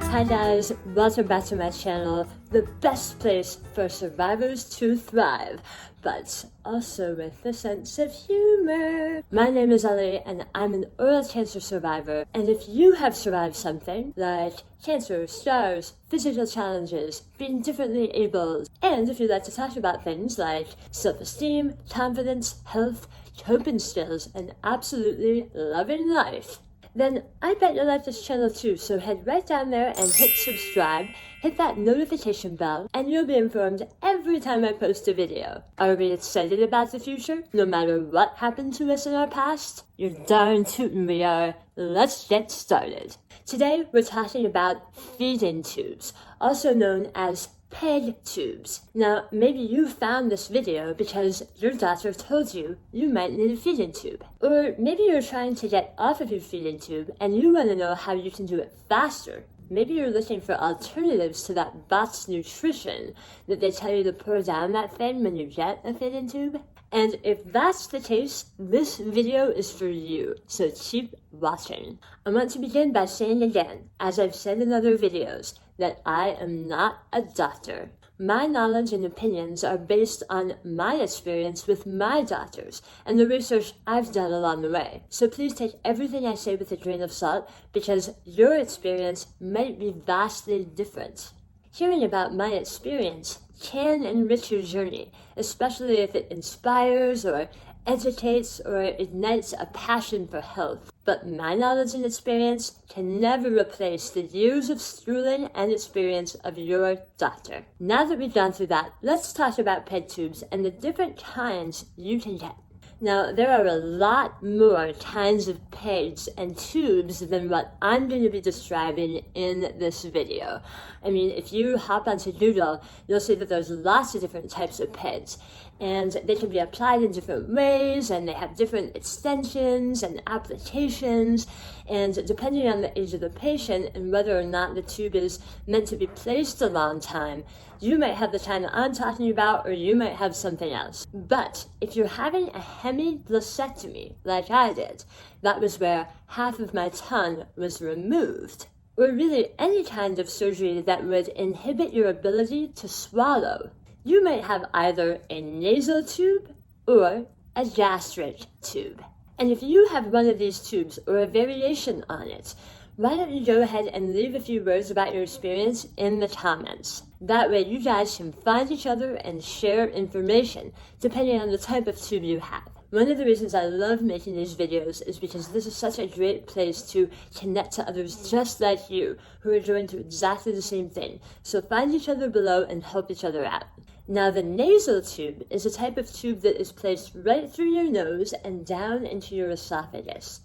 Hi guys, welcome back to my channel, the best place for survivors to thrive, but also with a sense of humor. My name is Elly and I'm an oral cancer survivor, and if you have survived something like cancer, scars, physical challenges, being differently abled, and if you'd like to talk about things like self-esteem, confidence, health, coping skills, and absolutely loving life, then I bet you'll like this channel too, so head right down there and hit subscribe, hit that notification bell, and you'll be informed every time I post a video. Are we excited about the future, no matter what happened to us in our past? You're darn tootin' we are. Let's get started. Today we're talking about feeding tubes, also known as PEG tubes. Now, maybe you found this video because your doctor told you you might need a feeding tube. Or maybe you're trying to get off of your feeding tube and you want to know how you can do it faster. Maybe you're looking for alternatives to that boxed nutrition that they tell you to pour down that thing when you get a feeding tube. And if that's the case, this video is for you, so keep watching. I want to begin by saying again, as I've said in other videos, that I am not a doctor. My knowledge and opinions are based on my experience with my doctors and the research I've done along the way. So please take everything I say with a grain of salt because your experience might be vastly different. Hearing about my experience can enrich your journey, especially if it inspires or educates or ignites a passion for health. But my knowledge and experience can never replace the years of schooling and experience of your doctor. Now that we've gone through that, let's talk about PEG tubes and the different kinds you can get. Now, there are a lot more kinds of PEGs and tubes than what I'm going to be describing in this video. I mean, if you hop onto Google, you'll see that there's lots of different types of PEGs, and they can be applied in different ways, and they have different extensions and applications, and depending on the age of the patient and whether or not the tube is meant to be placed a long time, you might have the kind that I'm talking about, or you might have something else. But if you're having a hemi-glossectomy, like I did, that was where half of my tongue was removed, or really any kind of surgery that would inhibit your ability to swallow, you might have either a nasal tube or a gastric tube. And if you have one of these tubes or a variation on it, why don't you go ahead and leave a few words about your experience in the comments. That way you guys can find each other and share information depending on the type of tube you have. One of the reasons I love making these videos is because this is such a great place to connect to others just like you who are going through exactly the same thing. So find each other below and help each other out. Now, the nasal tube is a type of tube that is placed right through your nose and down into your esophagus.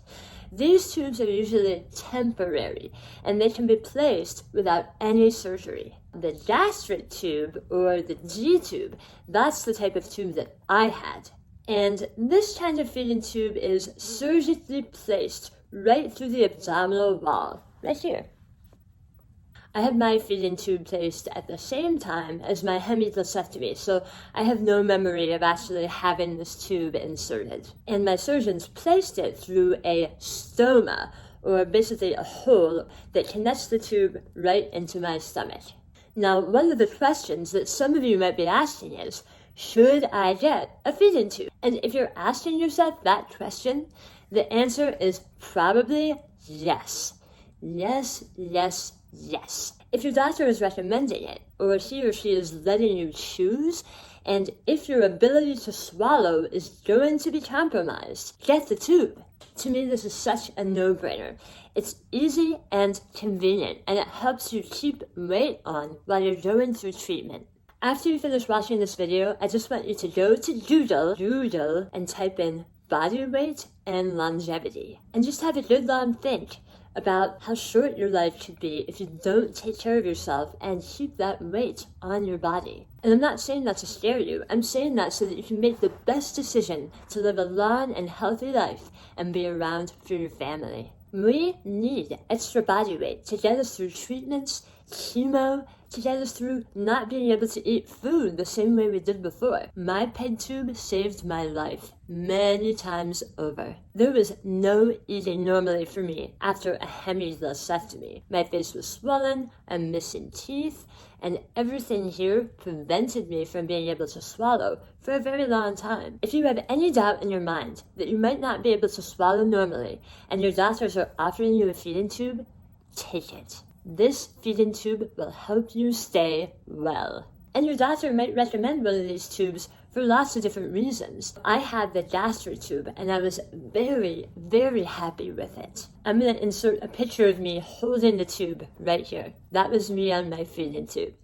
These tubes are usually temporary, and they can be placed without any surgery. The gastric tube, or the G tube, that's the type of tube that I had. And this kind of feeding tube is surgically placed right through the abdominal wall, right here. I had my feeding tube placed at the same time as my hemi-glossectomy, so I have no memory of actually having this tube inserted. And my surgeons placed it through a stoma, or basically a hole that connects the tube right into my stomach. Now, one of the questions that some of you might be asking is, should I get a feeding tube? And if you're asking yourself that question, the answer is probably yes. Yes, yes, yes. If your doctor is recommending it, or he or she is letting you choose, and if your ability to swallow is going to be compromised, get the tube. To me, this is such a no-brainer. It's easy and convenient, and it helps you keep weight on while you're going through treatment. After you finish watching this video, I just want you to go to Google, and type in body weight and longevity, and just have a good long think about how short your life could be if you don't take care of yourself and keep that weight on your body. And I'm not saying that to scare you. I'm saying that so that you can make the best decision to live a long and healthy life and be around for your family. We need extra body weight to get us through treatments, chemo, to get us through not being able to eat food the same way we did before. My PEG tube saved my life many times over. There was no eating normally for me after a hemi-glossectomy. My face was swollen, and missing teeth, and everything here prevented me from being able to swallow for a very long time. If you have any doubt in your mind that you might not be able to swallow normally and your doctors are offering you a feeding tube, take it. This feeding tube will help you stay well. And your doctor might recommend one of these tubes for lots of different reasons. I had the gastric tube and I was very, very happy with it. I'm going to insert a picture of me holding the tube right here. That was me on my feeding tube.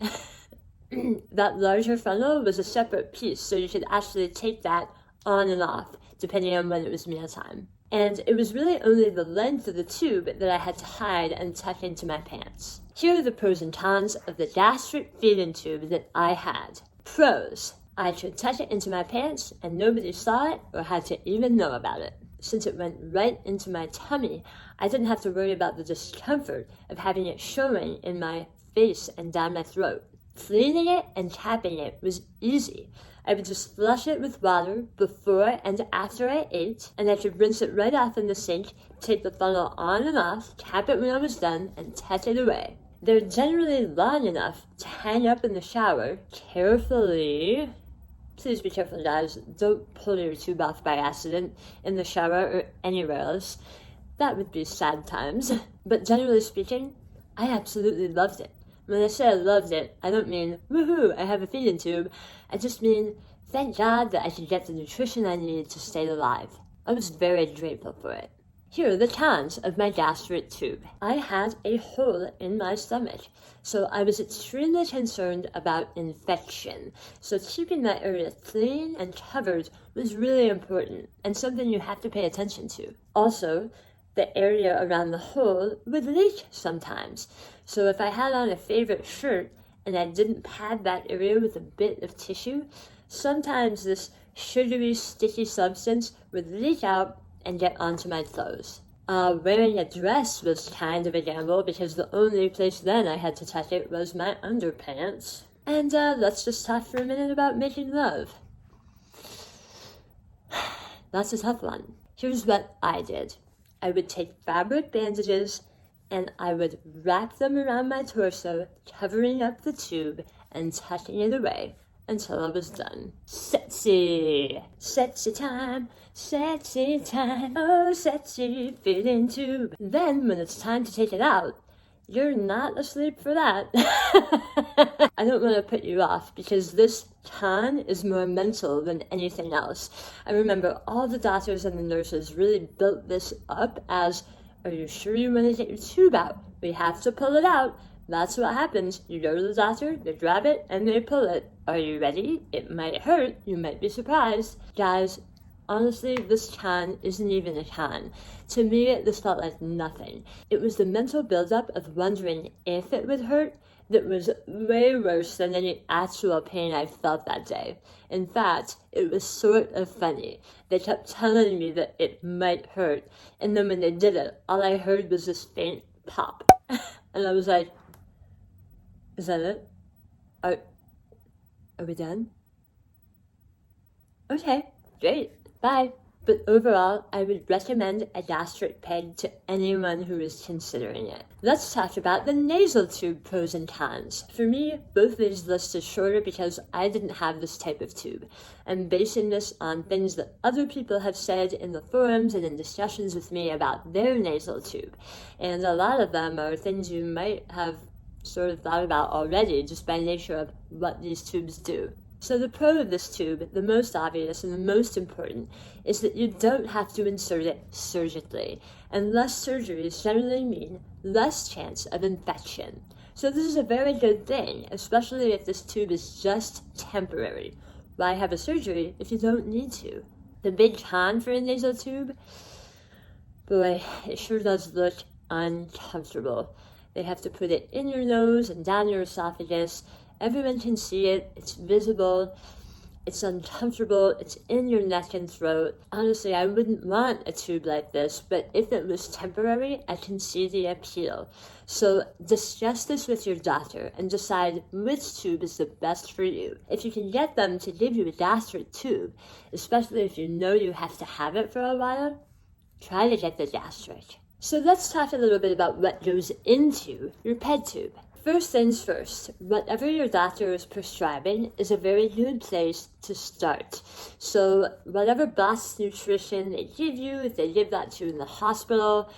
That larger funnel was a separate piece, so you could actually take that on and off, depending on when it was mealtime. And it was really only the length of the tube that I had to hide and tuck into my pants. Here are the pros and cons of the gastric feeding tube that I had. Pros: I could tuck it into my pants and nobody saw it or had to even know about it. Since it went right into my tummy, I didn't have to worry about the discomfort of having it showing in my face and down my throat. Cleaning it and capping it was easy. I would just flush it with water before and after I ate, and I could rinse it right off in the sink, take the funnel on and off, cap it when I was done, and tuck it away. They're generally long enough to hang up in the shower carefully. Please be careful, guys. Don't pull your tube off by accident in the shower or anywhere else. That would be sad times. But generally speaking, I absolutely loved it. When I say I loved it, I don't mean, woohoo, I have a feeding tube. I just mean, thank God that I could get the nutrition I needed to stay alive. I was very grateful for it. Here are the cons of my gastric tube. I had a hole in my stomach, so I was extremely concerned about infection. So keeping that area clean and covered was really important and something you have to pay attention to. Also, the area around the hole would leak sometimes. So if I had on a favorite shirt and I didn't pad that area with a bit of tissue, sometimes this sugary, sticky substance would leak out and get onto my clothes. Wearing a dress was kind of a gamble because the only place then I had to tuck it was my underpants. And let's just talk for a minute about making love. That's a tough one. Here's what I did. I would take fabric bandages and I would wrap them around my torso, covering up the tube and tucking it away until I was done. Sexy! Sexy time! Sexy time! Oh, sexy feeding tube! Then, when it's time to take it out, you're not asleep for that. I don't want to put you off because this con is more mental than anything else. I remember all the doctors and the nurses really built this up as, are you sure you want to get your tube out? We have to pull it out. That's what happens. You go to the doctor, they grab it, and they pull it. Are you ready? It might hurt. You might be surprised. Guys, honestly, this con isn't even a con. To me, this felt like nothing. It was the mental buildup of wondering if it would hurt that was way worse than any actual pain I felt that day. In fact, it was sort of funny. They kept telling me that it might hurt, and then when they did it, all I heard was this faint pop. And I was like, is that it? Are we done? Okay, great. Bye. But overall, I would recommend a gastric peg to anyone who is considering it. Let's talk about the nasal tube pros and cons. For me, both these lists are shorter because I didn't have this type of tube. I'm basing this on things that other people have said in the forums and in discussions with me about their nasal tube. And a lot of them are things you might have sort of thought about already just by nature of what these tubes do. So the pro of this tube, the most obvious and the most important, is that you don't have to insert it surgically, and less surgeries generally mean less chance of infection. So this is a very good thing, especially if this tube is just temporary. Why have a surgery if you don't need to? The big con for a nasal tube? Boy, it sure does look uncomfortable. They have to put it in your nose and down your esophagus. Everyone can see it, it's visible. It's uncomfortable, it's in your neck and throat. Honestly, I wouldn't want a tube like this, but if it was temporary, I can see the appeal. So discuss this with your doctor and decide which tube is the best for you. If you can get them to give you a gastric tube, especially if you know you have to have it for a while, try to get the gastric. So let's talk a little bit about what goes into your PED tube. First things first, whatever your doctor is prescribing is a very good place to start. So whatever BOSS nutrition they give you, if they give that to you in the hospital,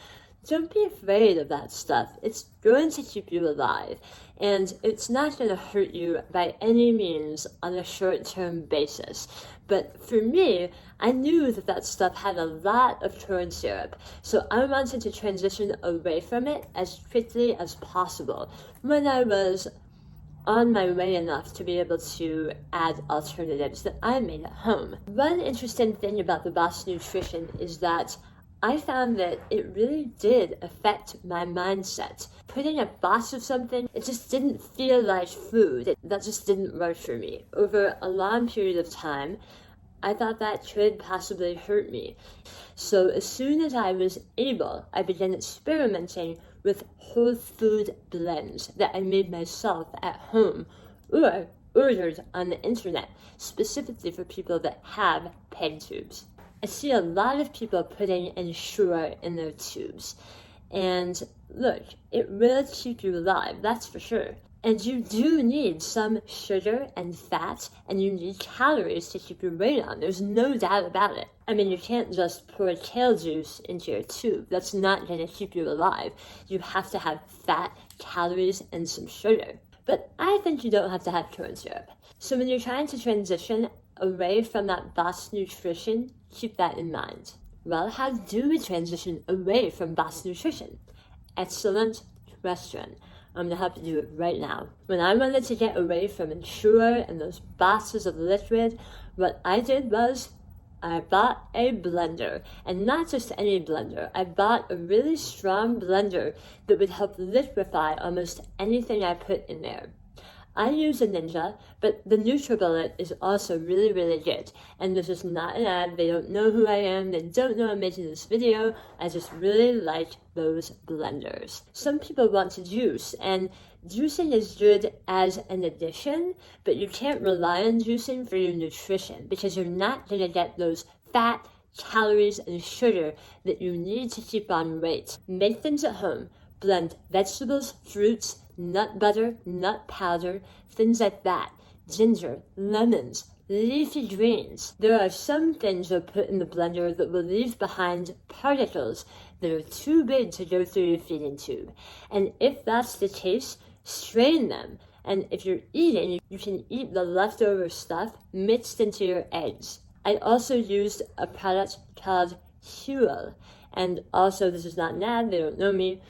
don't be afraid of that stuff. It's going to keep you alive, and it's not going to hurt you by any means on a short-term basis. But for me, I knew that stuff had a lot of corn syrup, so I wanted to transition away from it as quickly as possible when I was on my way enough to be able to add alternatives that I made at home. One interesting thing about the BOSS nutrition is that I found that it really did affect my mindset. Putting a box of something, it just didn't feel like food. That just didn't work for me. Over a long period of time, I thought that could possibly hurt me. So as soon as I was able, I began experimenting with whole food blends that I made myself at home or ordered on the internet, specifically for people that have PEG tubes. I see a lot of people putting Ensure in their tubes. And look, it will keep you alive, that's for sure. And you do need some sugar and fat, and you need calories to keep your weight on. There's no doubt about it. I mean, you can't just pour kale juice into your tube. That's not going to keep you alive. You have to have fat, calories, and some sugar. But I think you don't have to have corn syrup. So when you're trying to transition away from that BOSS nutrition, keep that in mind. Well, how do we transition away from BOSS nutrition? Excellent question. I'm going to help you do it right now. When I wanted to get away from Ensure and those boxes of liquid, what I did was I bought a blender, and not just any blender. I bought a really strong blender that would help liquefy almost anything I put in there. I use a Ninja, but the NutriBullet is also really, really good. And this is not an ad. They don't know who I am. They don't know I'm making this video. I just really like those blenders. Some people want to juice, and juicing is good as an addition, but you can't rely on juicing for your nutrition because you're not going to get those fat, calories, and sugar that you need to keep on weight. Make things at home. Blend vegetables, fruits, nut butter, nut powder, things like that, ginger, lemons, leafy greens. There are some things you'll put in the blender that will leave behind particles that are too big to go through your feeding tube. And if that's the case, strain them. And if you're eating, you can eat the leftover stuff mixed into your eggs. I also used a product called Huel. And also, this is not an ad, they don't know me.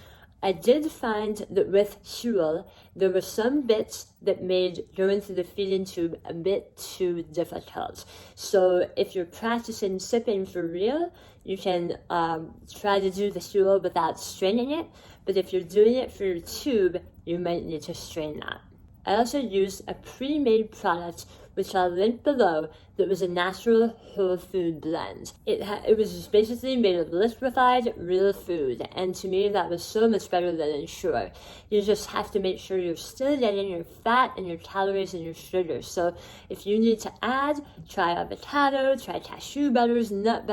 I did find that with Huel, there were some bits that made going through the feeding tube a bit too difficult. So if you're practicing sipping for real, you can try to do the Huel without straining it. But if you're doing it for your tube, you might need to strain that. I also used a pre-made product, which I'll link below, that was a natural whole food blend. It was basically made of liquefied real food, and to me that was so much better than Ensure. You just have to make sure you're still getting your fat and your calories and your sugar. So if you need to add, try avocado, try cashew butters, nut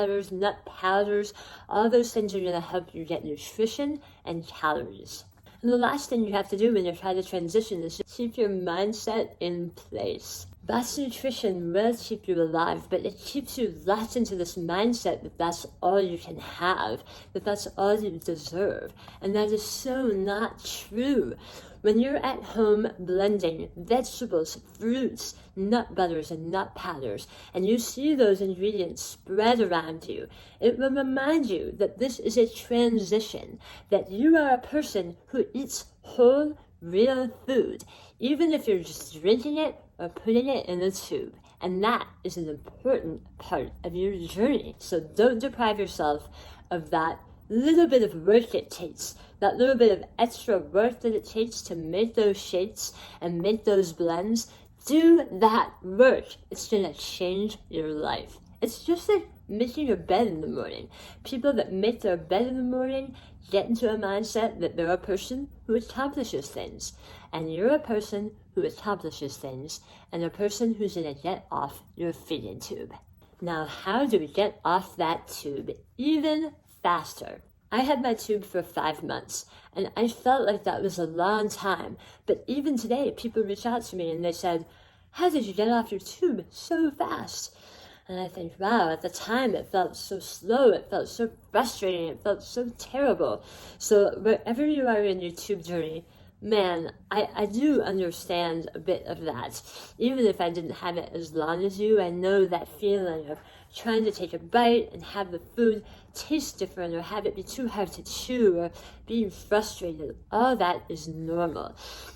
powders. All those things are going to help you get nutrition and calories. And the last thing you have to do when you're trying to transition is just keep your mindset in place. BOSS nutrition will keep you alive, but it keeps you locked into this mindset that that's all you can have, that that's all you deserve. And that is so not true. When you're at home blending vegetables, fruits, nut butters, and nut powders, and you see those ingredients spread around you, it will remind you that this is a transition, that you are a person who eats whole, real food, even if you're just drinking it or putting it in a tube. And that is an important part of your journey. So don't deprive yourself of that little bit of work it takes, that little bit of extra work that it takes to make those shakes and make those blends. Do that work. It's gonna change your life. It's just like making your bed in the morning. People that make their bed in the morning get into a mindset that they're a person who accomplishes things. And you're a person who accomplishes things, and a person who's gonna get off your feeding tube. Now, how do we get off that tube even faster? I had my tube for 5 months, and I felt like that was a long time. But even today, people reach out to me and they said, "How did you get off your tube so fast?" And I think, wow, at the time it felt so slow, it felt so frustrating, it felt so terrible. So wherever you are in your tube journey, man, I do understand a bit of that. Even if I didn't have it as long as you, I know that feeling of trying to take a bite and have the food taste different or have it be too hard to chew or being frustrated. All that is normal.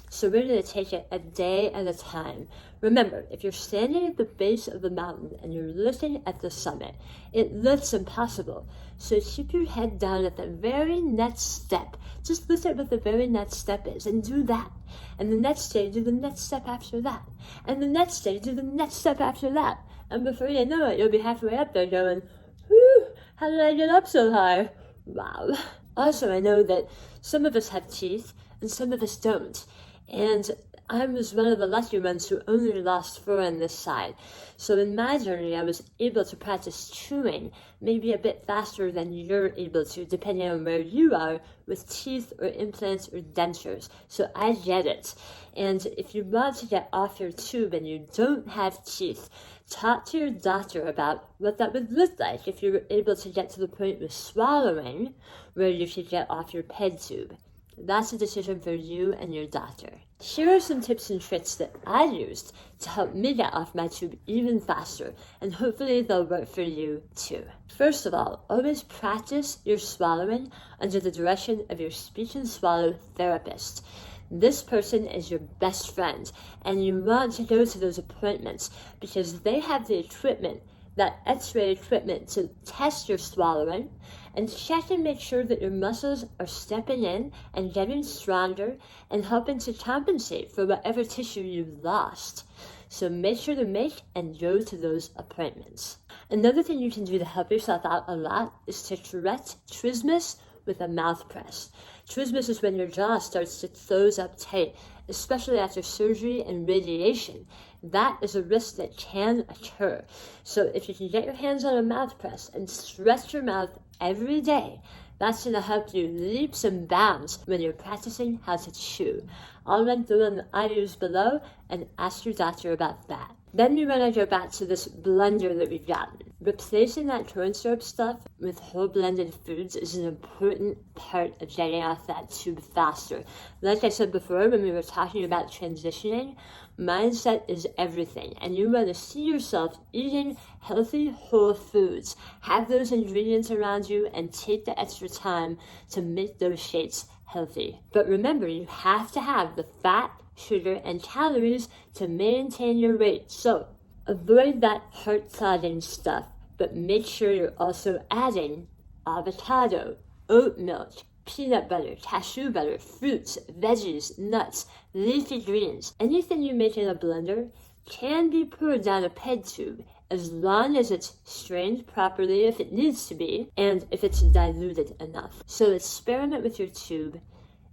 So we're going to take it a day at a time. Remember, if you're standing at the base of the mountain and you're looking at the summit, it looks impossible. So keep your head down at the very next step. Just look at what the very next step is and do that. And the next day, do the next step after that. And the next day, do the next step after that. And before you know it, you'll be halfway up there going, whew, how did I get up so high? Wow. Also, I know that some of us have teeth and some of us don't. And I was one of the lucky ones who only lost 4 on this side. So in my journey, I was able to practice chewing maybe a bit faster than you're able to, depending on where you are with teeth or implants or dentures. So I get it. And if you want to get off your tube and you don't have teeth, talk to your doctor about what that would look like if you were able to get to the point with swallowing where you could get off your ped tube. That's a decision for you and your doctor. Here are some tips and tricks that I used to help me get off my tube even faster, and hopefully they'll work for you too. First of all, always practice your swallowing under the direction of your speech and swallow therapist. This person is your best friend, and you want to go to those appointments because they have the equipment, that X-ray equipment, to test your swallowing and check and make sure that your muscles are stepping in and getting stronger and helping to compensate for whatever tissue you've lost. So make sure to make and go to those appointments. Another thing you can do to help yourself out a lot is to correct trismus with a mouth press. Trismus is when your jaw starts to close up tight, especially after surgery and radiation. That is a risk that can occur. So if you can get your hands on a mouth press and stretch your mouth every day, that's going to help you leaps and bounds when you're practicing how to chew. I'll link the one I use below and ask your doctor about that. Then we want to go back to this blender that we've gotten. Replacing that corn syrup stuff with whole blended foods is an important part of getting off that tube faster. Like I said before when we were talking about transitioning, mindset is everything, and you want to see yourself eating healthy whole foods. Have those ingredients around you and take the extra time to make those shakes healthy. But remember, you have to have the fat, sugar, and calories to maintain your weight. So avoid that heart-clogging stuff, but make sure you're also adding avocado, oat milk, peanut butter, cashew butter, fruits, veggies, nuts, leafy greens. Anything you make in a blender can be poured down a ped tube as long as it's strained properly if it needs to be, and if it's diluted enough. So experiment with your tube,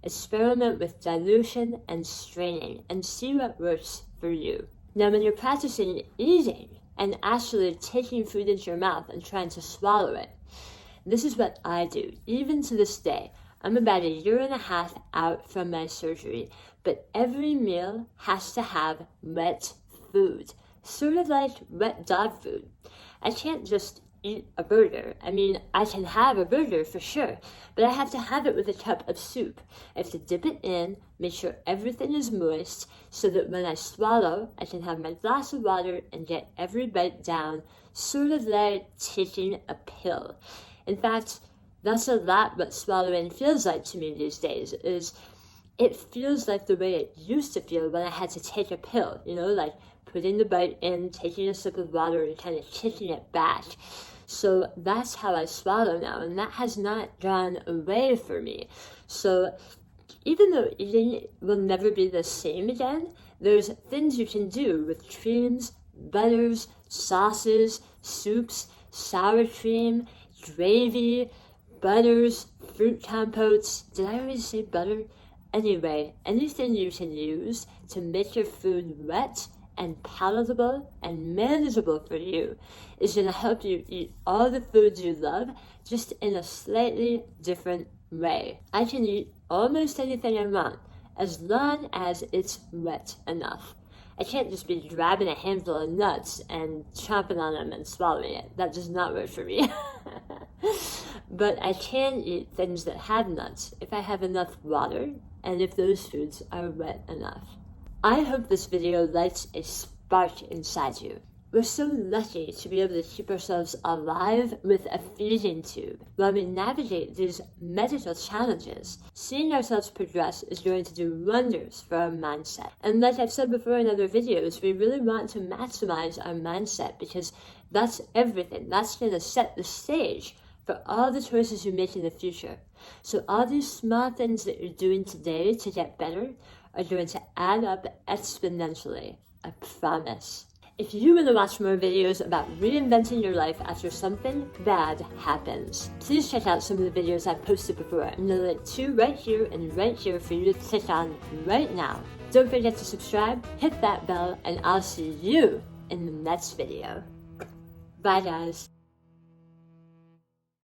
experiment with dilution and straining, and see what works for you. Now, when you're practicing eating and actually taking food into your mouth and trying to swallow it, this is what I do. Even to this day, I'm about 1.5 years out from my surgery, but every meal has to have wet food, sort of like wet dog food. I can't just eat a burger. I mean, I can have a burger for sure, but I have to have it with a cup of soup. I have to dip it in, make sure everything is moist, so that when I swallow, I can have my glass of water and get every bite down, sort of like taking a pill. In fact, that's a lot what swallowing feels like to me these days. It feels like the way it used to feel when I had to take a pill, like putting the bite in, taking a sip of water, and kind of kicking it back. So that's how I swallow now, and that has not gone away for me. So even though eating will never be the same again, There's things you can do with creams, butters, sauces, soups, sour cream, gravy, butters, fruit compotes. Did I already say butter? Anyway, anything you can use to make your food wet and palatable and manageable for you is going to help you eat all the foods you love, just in a slightly different way. I can eat almost anything I want as long as it's wet enough. I can't just be grabbing a handful of nuts and chomping on them and swallowing it. That does not work for me. But I can eat things that have nuts if I have enough water and if those foods are wet enough. I hope this video lights a spark inside you. We're so lucky to be able to keep ourselves alive with a feeding tube while we navigate these medical challenges. Seeing ourselves progress is going to do wonders for our mindset. And like I've said before in other videos, we really want to maximize our mindset because that's everything. That's going to set the stage for all the choices you make in the future. So all these small things that you're doing today to get better are going to add up exponentially. I promise. If you want to watch more videos about reinventing your life after something bad happens, please check out some of the videos I've posted before. I'm going to link 2 right here and right here for you to click on right now. Don't forget to subscribe, hit that bell, and I'll see you in the next video. Bye guys.